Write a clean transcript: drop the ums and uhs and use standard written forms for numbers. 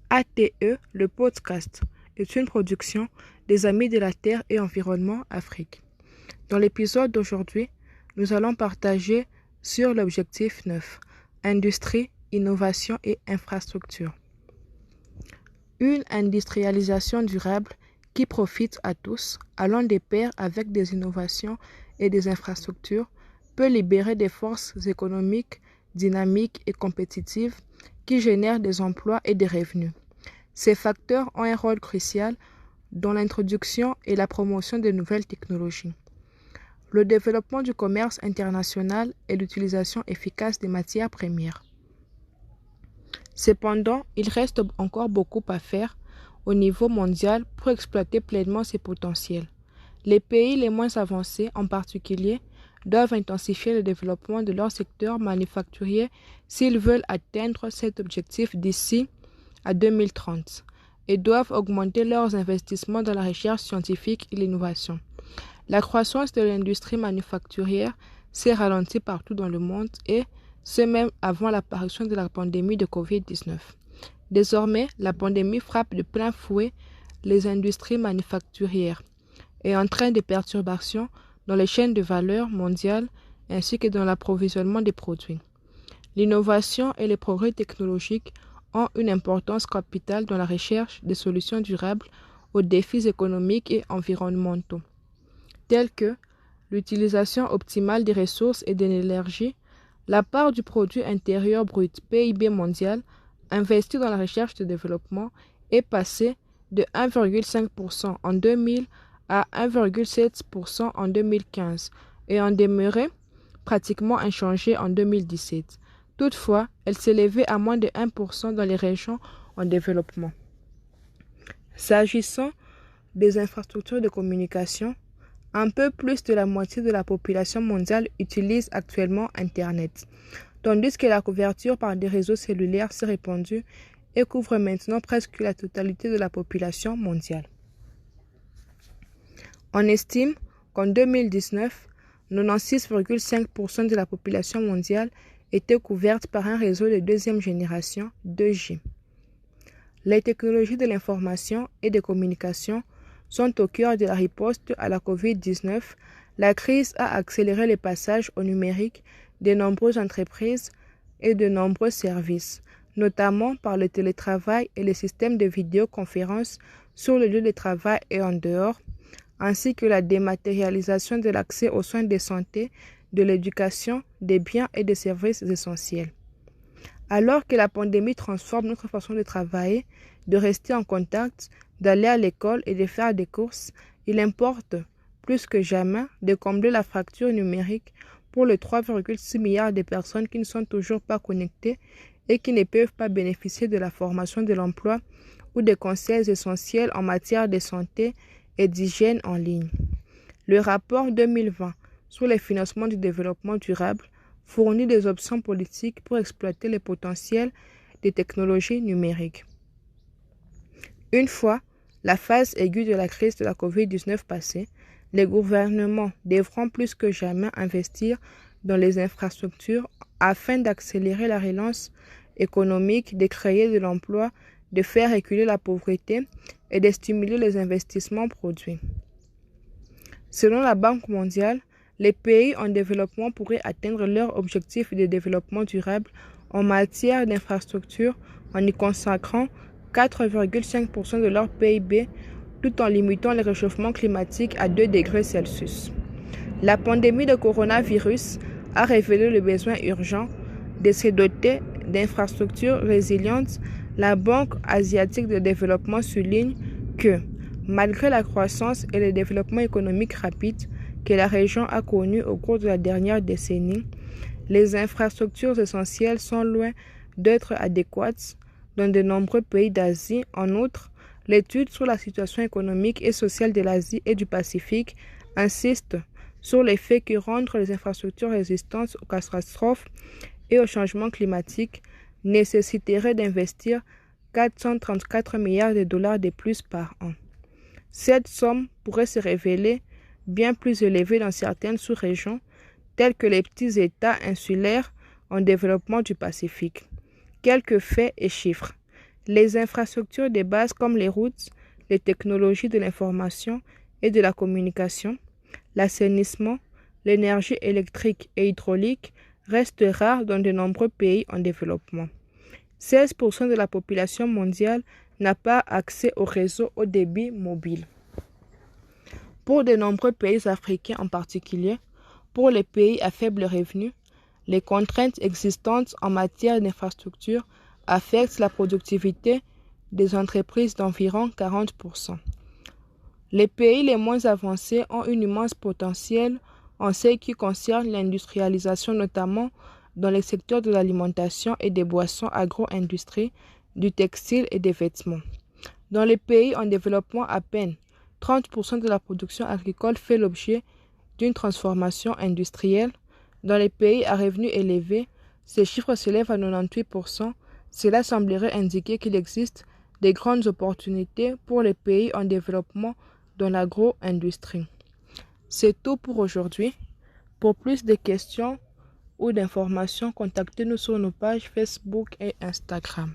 ATE, le podcast, est une production des Amis de la Terre et Environnement Afrique. Dans l'épisode d'aujourd'hui, nous allons partager sur l'objectif 9, industrie, innovation et infrastructure. Une industrialisation durable qui profite à tous, allant de pair avec des innovations et des infrastructures, peut libérer des forces économiques dynamiques et compétitives qui génèrent des emplois et des revenus. Ces facteurs ont un rôle crucial dans l'introduction et la promotion de nouvelles technologies, le développement du commerce international et l'utilisation efficace des matières premières. Cependant, il reste encore beaucoup à faire au niveau mondial pour exploiter pleinement ces potentiels. Les pays les moins avancés, en particulier, doivent intensifier le développement de leur secteur manufacturier s'ils veulent atteindre cet objectif d'ici à 2030 et doivent augmenter leurs investissements dans la recherche scientifique et l'innovation. La croissance de l'industrie manufacturière s'est ralentie partout dans le monde et ce même avant l'apparition de la pandémie de Covid-19. Désormais, la pandémie frappe de plein fouet les industries manufacturières et entraîne des perturbations dans les chaînes de valeur mondiales ainsi que dans l'approvisionnement des produits. L'innovation et les progrès technologiques ont une importance capitale dans la recherche de solutions durables aux défis économiques et environnementaux, tels que l'utilisation optimale des ressources et de l'énergie. La part du produit intérieur brut PIB mondial investi dans la recherche et développement est passée de 1,5% en 2000 à 1,7% en 2015 et en demeurait pratiquement inchangée en 2017. Toutefois, elle s'élevait à moins de 1% dans les régions en développement. S'agissant des infrastructures de communication, un peu plus de la moitié de la population mondiale utilise actuellement Internet, tandis que la couverture par des réseaux cellulaires s'est répandue et couvre maintenant presque la totalité de la population mondiale. On estime qu'en 2019, 96,5% de la population mondiale était couverte par un réseau de deuxième génération 2G. Les technologies de l'information et des communications sont au cœur de la riposte à la Covid-19. La crise a accéléré le passage au numérique de nombreuses entreprises et de nombreux services, notamment par le télétravail et les systèmes de vidéoconférence sur le lieu de travail et en dehors, ainsi que la dématérialisation de l'accès aux soins de santé, de l'éducation, des biens et des services essentiels. Alors que la pandémie transforme notre façon de travailler, de rester en contact, d'aller à l'école et de faire des courses, il importe plus que jamais de combler la fracture numérique pour les 3,6 milliards de personnes qui ne sont toujours pas connectées et qui ne peuvent pas bénéficier de la formation de l'emploi ou des conseils essentiels en matière de santé et d'hygiène en ligne. Le rapport 2020 sur les financements du développement durable fournit des options politiques pour exploiter le potentiel des technologies numériques. Une fois la phase aiguë de la crise de la COVID-19 passée, les gouvernements devront plus que jamais investir dans les infrastructures afin d'accélérer la relance économique, de créer de l'emploi, de faire reculer la pauvreté et de stimuler les investissements produits. Selon la Banque mondiale, les pays en développement pourraient atteindre leur objectif de développement durable en matière d'infrastructures en y consacrant 4,5% de leur PIB tout en limitant le réchauffement climatique à 2 degrés Celsius. La pandémie de coronavirus a révélé le besoin urgent de se doter d'infrastructures résilientes. La Banque asiatique de développement souligne que, malgré la croissance et le développement économique rapide que la région a connu au cours de la dernière décennie, les infrastructures essentielles sont loin d'être adéquates dans de nombreux pays d'Asie. En outre, l'étude sur la situation économique et sociale de l'Asie et du Pacifique insiste sur le fait que rendre les infrastructures résistantes aux catastrophes et au changement climatique nécessiterait d'investir 434 milliards de dollars de plus par an. Cette somme pourrait se révéler bien plus élevée dans certaines sous-régions, telles que les petits États insulaires en développement du Pacifique. Quelques faits et chiffres. Les infrastructures de base comme les routes, les technologies de l'information et de la communication, l'assainissement, l'énergie électrique et hydraulique restent rares dans de nombreux pays en développement. 16% de la population mondiale n'a pas accès au réseau haut débit mobile. Pour de nombreux pays africains en particulier, pour les pays à faible revenu, les contraintes existantes en matière d'infrastructure affectent la productivité des entreprises d'environ 40%. Les pays les moins avancés ont un immense potentiel en ce qui concerne l'industrialisation, notamment dans les secteurs de l'alimentation et des boissons agro-industrie, du textile et des vêtements. Dans les pays en développement, à peine 30% de la production agricole fait l'objet d'une transformation industrielle. Dans les pays à revenus élevés, ces chiffres s'élèvent à 98%. Cela semblerait indiquer qu'il existe de grandes opportunités pour les pays en développement dans l'agro-industrie. C'est tout pour aujourd'hui. Pour plus de questions ou d'informations, contactez-nous sur nos pages Facebook et Instagram.